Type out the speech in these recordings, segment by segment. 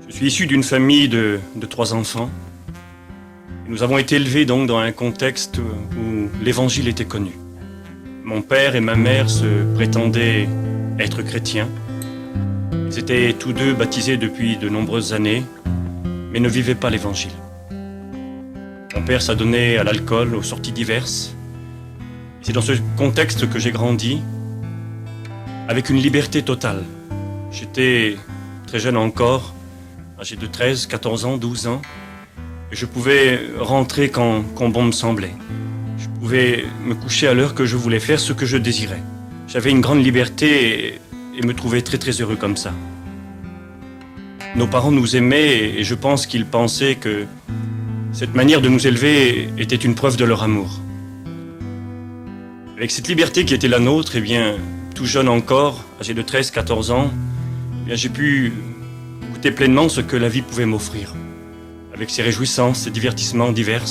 Je suis issu d'une famille de 3 enfants. Nous avons été élevés donc dans un contexte où l'évangile était connu. Mon père et ma mère se prétendaient être chrétiens. Ils étaient tous deux baptisés depuis de nombreuses années, mais ne vivaient pas l'évangile. Mon père s'adonnait à l'alcool, aux sorties diverses. C'est dans ce contexte que j'ai grandi, avec une liberté totale. J'étais très jeune encore, âgé de 13, 14 ans, 12 ans, et je pouvais rentrer quand bon me semblait. Je pouvais me coucher à l'heure que je voulais, faire ce que je désirais. J'avais une grande liberté et me trouvais très très heureux comme ça. Nos parents nous aimaient et je pense qu'ils pensaient que cette manière de nous élever était une preuve de leur amour. Avec cette liberté qui était la nôtre, eh bien, tout jeune encore, âgé de 13, 14 ans, eh bien, j'ai pu goûter pleinement ce que la vie pouvait m'offrir, avec ses réjouissances, ses divertissements divers.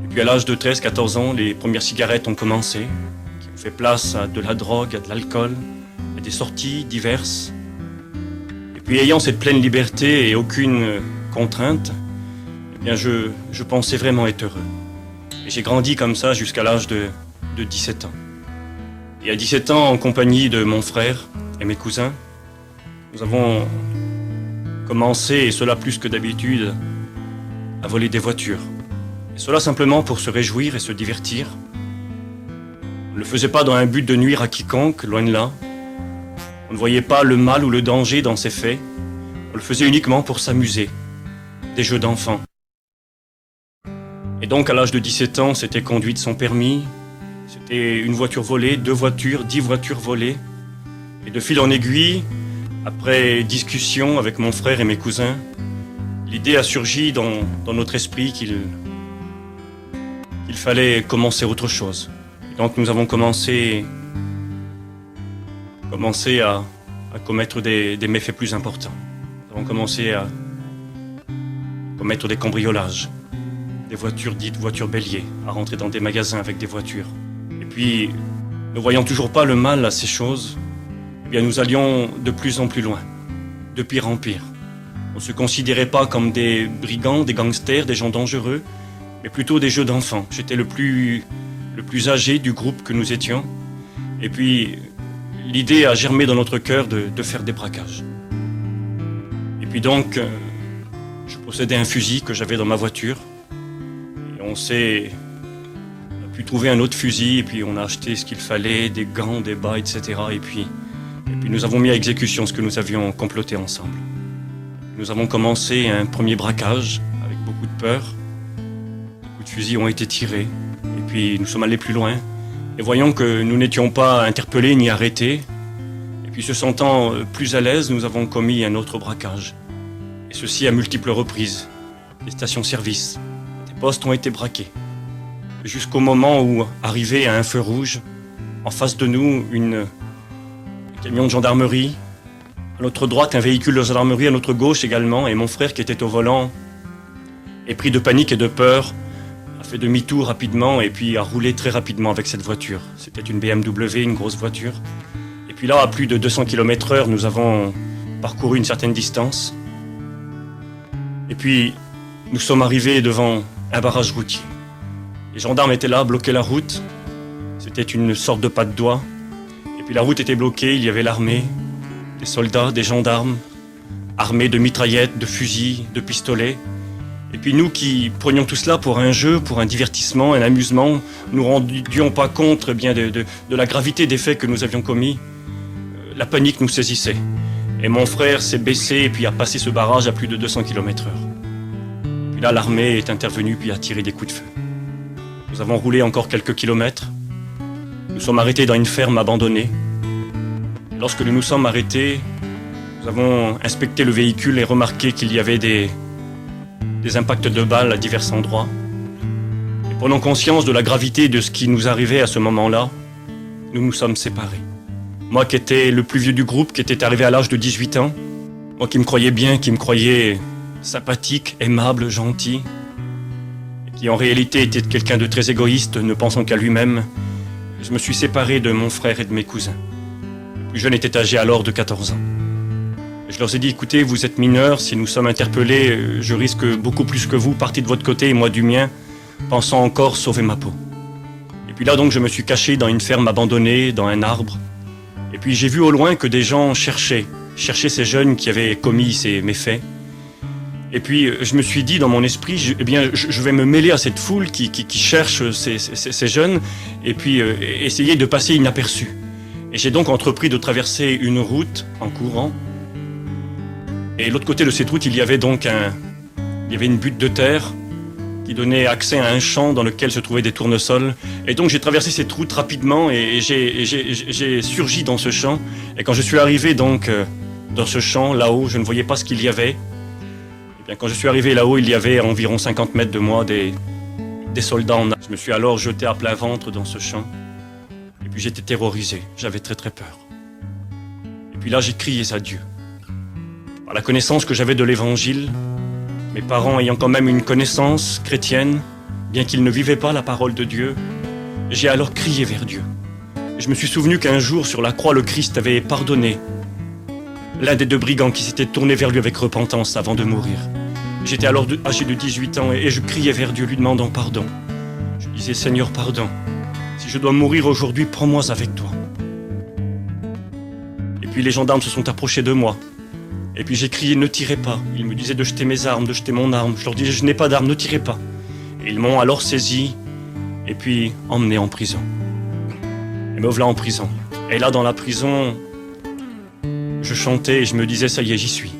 Et puis à l'âge de 13, 14 ans, les premières cigarettes ont commencé, qui ont fait place à de la drogue, à de l'alcool, à des sorties diverses. Et puis ayant cette pleine liberté et aucune contrainte, eh bien, je pensais vraiment être heureux. Et j'ai grandi comme ça jusqu'à l'âge de 17 ans. Et à 17 ans, en compagnie de mon frère et mes cousins, nous avons commencé, et cela plus que d'habitude, à voler des voitures. Et cela simplement pour se réjouir et se divertir. On ne le faisait pas dans un but de nuire à quiconque, loin de là. On ne voyait pas le mal ou le danger dans ces faits. On le faisait uniquement pour s'amuser. Des jeux d'enfants. Et donc à l'âge de 17 ans, c'était conduite sans permis. C'était une voiture volée, 2 voitures, 10 voitures volées. Et de fil en aiguille, après discussion avec mon frère et mes cousins, l'idée a surgi dans notre esprit qu'il fallait commencer autre chose. Et donc nous avons commencé à commettre des méfaits plus importants. Nous avons commencé à commettre des cambriolages, des voitures dites voitures béliers, à rentrer dans des magasins avec des voitures. Et puis, ne voyant toujours pas le mal à ces choses, eh bien nous allions de plus en plus loin, de pire en pire. On ne se considérait pas comme des brigands, des gangsters, des gens dangereux, mais plutôt des jeux d'enfants. J'étais le plus âgé du groupe que nous étions. Et puis, l'idée a germé dans notre cœur de faire des braquages. Et puis donc, je possédais un fusil que j'avais dans ma voiture. Et on a pu trouver un autre fusil, et puis on a acheté ce qu'il fallait, des gants, des bas, etc. Et puis nous avons mis à exécution ce que nous avions comploté ensemble. Nous avons commencé un premier braquage avec beaucoup de peur. Beaucoup de fusils ont été tirés. Et puis nous sommes allés plus loin. Et voyant que nous n'étions pas interpellés ni arrêtés, et puis se sentant plus à l'aise, nous avons commis un autre braquage. Et ceci à multiples reprises. Les stations-service, des postes ont été braqués. Jusqu'au moment où, arrivé à un feu rouge, en face de nous, un camion de gendarmerie, à notre droite, un véhicule de gendarmerie, à notre gauche également, et mon frère qui était au volant, est pris de panique et de peur, a fait demi-tour rapidement et puis a roulé très rapidement avec cette voiture. C'était une BMW, une grosse voiture. Et puis là, à plus de 200 km/h, nous avons parcouru une certaine distance. Et puis, nous sommes arrivés devant un barrage routier. Les gendarmes étaient là, bloquaient la route. C'était une sorte de pas de doigt. Et puis la route était bloquée, il y avait l'armée, des soldats, des gendarmes, armés de mitraillettes, de fusils, de pistolets. Et puis nous qui prenions tout cela pour un jeu, pour un divertissement, un amusement, nous rendions pas compte bien de la gravité des faits que nous avions commis. La panique nous saisissait. Et mon frère s'est baissé et puis a passé ce barrage à plus de 200 km/h. Puis là, l'armée est intervenue puis a tiré des coups de feu. Nous avons roulé encore quelques kilomètres. Nous sommes arrêtés dans une ferme abandonnée. Lorsque nous nous sommes arrêtés, nous avons inspecté le véhicule et remarqué qu'il y avait des impacts de balles à divers endroits. Et prenant conscience de la gravité de ce qui nous arrivait à ce moment-là, nous nous sommes séparés. Moi qui étais le plus vieux du groupe, qui était arrivé à l'âge de 18 ans, moi qui me croyais bien, qui me croyais sympathique, aimable, gentil, et qui en réalité était quelqu'un de très égoïste, ne pensant qu'à lui-même, je me suis séparé de mon frère et de mes cousins. Le plus jeune était âgé alors de 14 ans. Je leur ai dit, écoutez, vous êtes mineurs, si nous sommes interpellés, je risque beaucoup plus que vous, partez de votre côté et moi du mien, pensant encore sauver ma peau. Et puis là donc je me suis caché dans une ferme abandonnée, dans un arbre, et puis j'ai vu au loin que des gens cherchaient ces jeunes qui avaient commis ces méfaits. Et puis je me suis dit dans mon esprit, je vais me mêler à cette foule qui cherche ces jeunes, et puis essayer de passer inaperçu. Et j'ai donc entrepris de traverser une route en courant. Et de l'autre côté de cette route, il y avait une butte de terre qui donnait accès à un champ dans lequel se trouvaient des tournesols. Et donc j'ai traversé cette route rapidement et j'ai surgi dans ce champ. Et quand je suis arrivé donc dans ce champ, là-haut, je ne voyais pas ce qu'il y avait. Et bien, quand je suis arrivé là-haut, il y avait à environ 50 mètres de moi des soldats en armes. Je me suis alors jeté à plein ventre dans ce champ. Et puis j'étais terrorisé, j'avais très très peur. Et puis là j'ai crié à Dieu. Par la connaissance que j'avais de l'évangile, mes parents ayant quand même une connaissance chrétienne, bien qu'ils ne vivaient pas la parole de Dieu, j'ai alors crié vers Dieu. Et je me suis souvenu qu'un jour sur la croix, le Christ avait pardonné l'un des deux brigands qui s'était tourné vers lui avec repentance avant de mourir. J'étais alors âgé de 18 ans et je criais vers Dieu lui demandant pardon. Je disais, Seigneur, pardon. Si je dois mourir aujourd'hui, prends-moi avec toi. Et puis les gendarmes se sont approchés de moi. Et puis j'ai crié, ne tirez pas. Ils me disaient de jeter mes armes, de jeter mon arme. Je leur disais, je n'ai pas d'arme, ne tirez pas. Et ils m'ont alors saisi et puis emmené en prison. Et me voilà en prison. Et là, dans la prison, je chantais et je me disais, ça y est, j'y suis.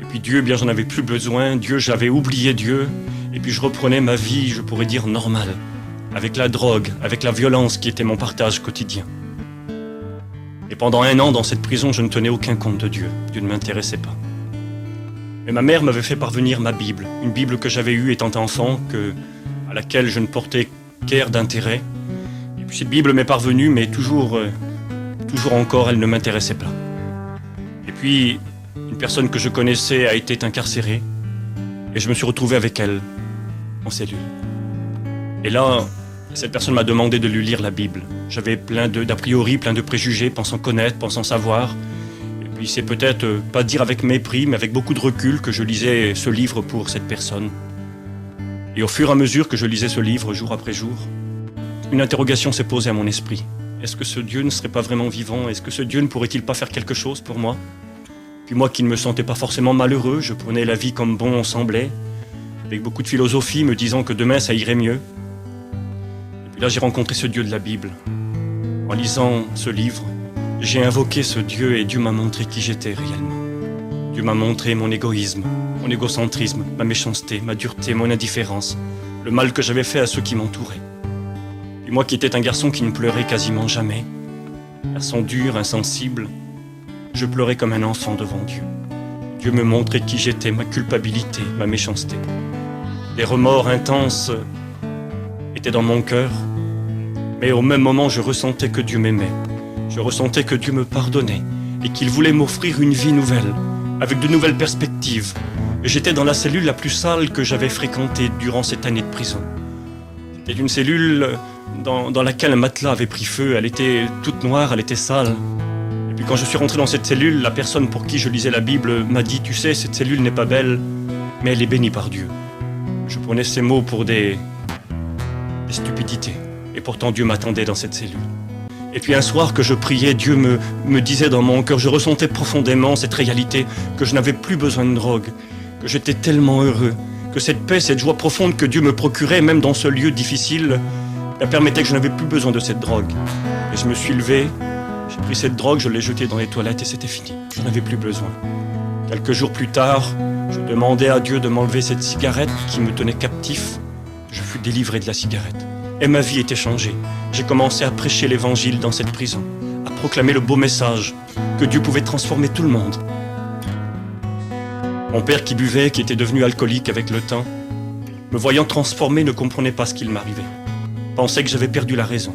Et puis Dieu, bien, j'en avais plus besoin. Dieu, j'avais oublié Dieu. Et puis je reprenais ma vie, je pourrais dire, normale. Avec la drogue, avec la violence qui était mon partage quotidien. Et pendant 1 an, dans cette prison, je ne tenais aucun compte de Dieu. Dieu ne m'intéressait pas. Mais ma mère m'avait fait parvenir ma Bible. Une Bible que j'avais eue étant enfant, à laquelle je ne portais guère d'intérêt. Et puis cette Bible m'est parvenue, mais toujours encore, elle ne m'intéressait pas. Et puis, une personne que je connaissais a été incarcérée. Et je me suis retrouvé avec elle, en cellule. Et là, cette personne m'a demandé de lui lire la Bible. J'avais plein d'a priori, plein de préjugés, pensant connaître, pensant savoir. Et puis c'est peut-être, pas dire avec mépris, mais avec beaucoup de recul que je lisais ce livre pour cette personne. Et au fur et à mesure que je lisais ce livre, jour après jour, une interrogation s'est posée à mon esprit. Est-ce que ce Dieu ne serait pas vraiment vivant? Est-ce que ce Dieu ne pourrait-il pas faire quelque chose pour moi? Puis moi qui ne me sentais pas forcément malheureux, je prenais la vie comme bon semblait, avec beaucoup de philosophie, me disant que demain ça irait mieux. Là, j'ai rencontré ce Dieu de la Bible. En lisant ce livre, j'ai invoqué ce Dieu et Dieu m'a montré qui j'étais réellement. Dieu m'a montré mon égoïsme, mon égocentrisme, ma méchanceté, ma dureté, mon indifférence, le mal que j'avais fait à ceux qui m'entouraient. Et moi qui étais un garçon qui ne pleurait quasiment jamais, garçon dur, insensible, je pleurais comme un enfant devant Dieu. Dieu me montrait qui j'étais, ma culpabilité, ma méchanceté. Des remords intenses étaient dans mon cœur. Mais au même moment, je ressentais que Dieu m'aimait. Je ressentais que Dieu me pardonnait et qu'il voulait m'offrir une vie nouvelle, avec de nouvelles perspectives. Et j'étais dans la cellule la plus sale que j'avais fréquentée durant cette année de prison. C'était une cellule dans laquelle un matelas avait pris feu. Elle était toute noire, elle était sale. Et puis quand je suis rentré dans cette cellule, la personne pour qui je lisais la Bible m'a dit « Tu sais, cette cellule n'est pas belle, mais elle est bénie par Dieu. » Je prenais ces mots pour des stupidités. Et pourtant Dieu m'attendait dans cette cellule. Et puis un soir que je priais, Dieu me disait dans mon cœur, je ressentais profondément cette réalité, que je n'avais plus besoin de drogue, que j'étais tellement heureux, que cette paix, cette joie profonde que Dieu me procurait, même dans ce lieu difficile, elle permettait que je n'avais plus besoin de cette drogue. Et je me suis levé, j'ai pris cette drogue, je l'ai jetée dans les toilettes et c'était fini. Je n'en avais plus besoin. Quelques jours plus tard, je demandais à Dieu de m'enlever cette cigarette qui me tenait captif. Je fus délivré de la cigarette. Et ma vie était changée. J'ai commencé à prêcher l'évangile dans cette prison, à proclamer le beau message que Dieu pouvait transformer tout le monde. Mon père qui buvait, qui était devenu alcoolique avec le temps, me voyant transformé, ne comprenait pas ce qu'il m'arrivait. Pensait que j'avais perdu la raison.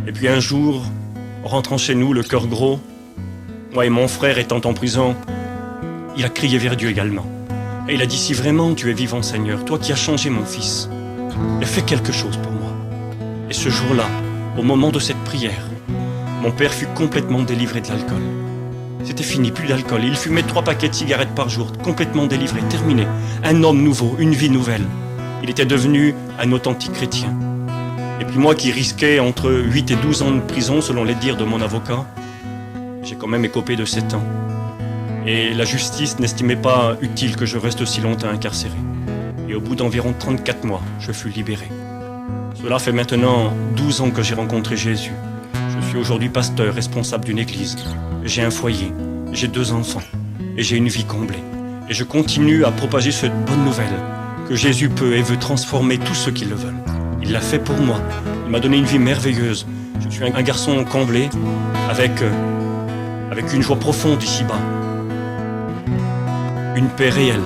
Et puis un jour, rentrant chez nous, le cœur gros, moi et mon frère étant en prison, il a crié vers Dieu également. Et il a dit, si vraiment tu es vivant, Seigneur, toi qui as changé mon fils, fais quelque chose pour moi. Et ce jour-là, au moment de cette prière, mon père fut complètement délivré de l'alcool. C'était fini, plus d'alcool. Il fumait 3 paquets de cigarettes par jour, complètement délivré, terminé. Un homme nouveau, une vie nouvelle. Il était devenu un authentique chrétien. Et puis moi qui risquais entre 8 et 12 ans de prison, selon les dires de mon avocat, j'ai quand même écopé de 7 ans. Et la justice n'estimait pas utile que je reste aussi longtemps incarcéré. Et au bout d'environ 34 mois, je fus libéré. Cela fait maintenant 12 ans que j'ai rencontré Jésus. Je suis aujourd'hui pasteur, responsable d'une église. J'ai un foyer, j'ai 2 enfants et j'ai une vie comblée. Et je continue à propager cette bonne nouvelle que Jésus peut et veut transformer tous ceux qui le veulent. Il l'a fait pour moi. Il m'a donné une vie merveilleuse. Je suis un garçon comblé avec une joie profonde ici-bas, une paix réelle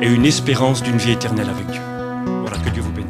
et une espérance d'une vie éternelle avec Dieu. Voilà, que Dieu vous bénisse.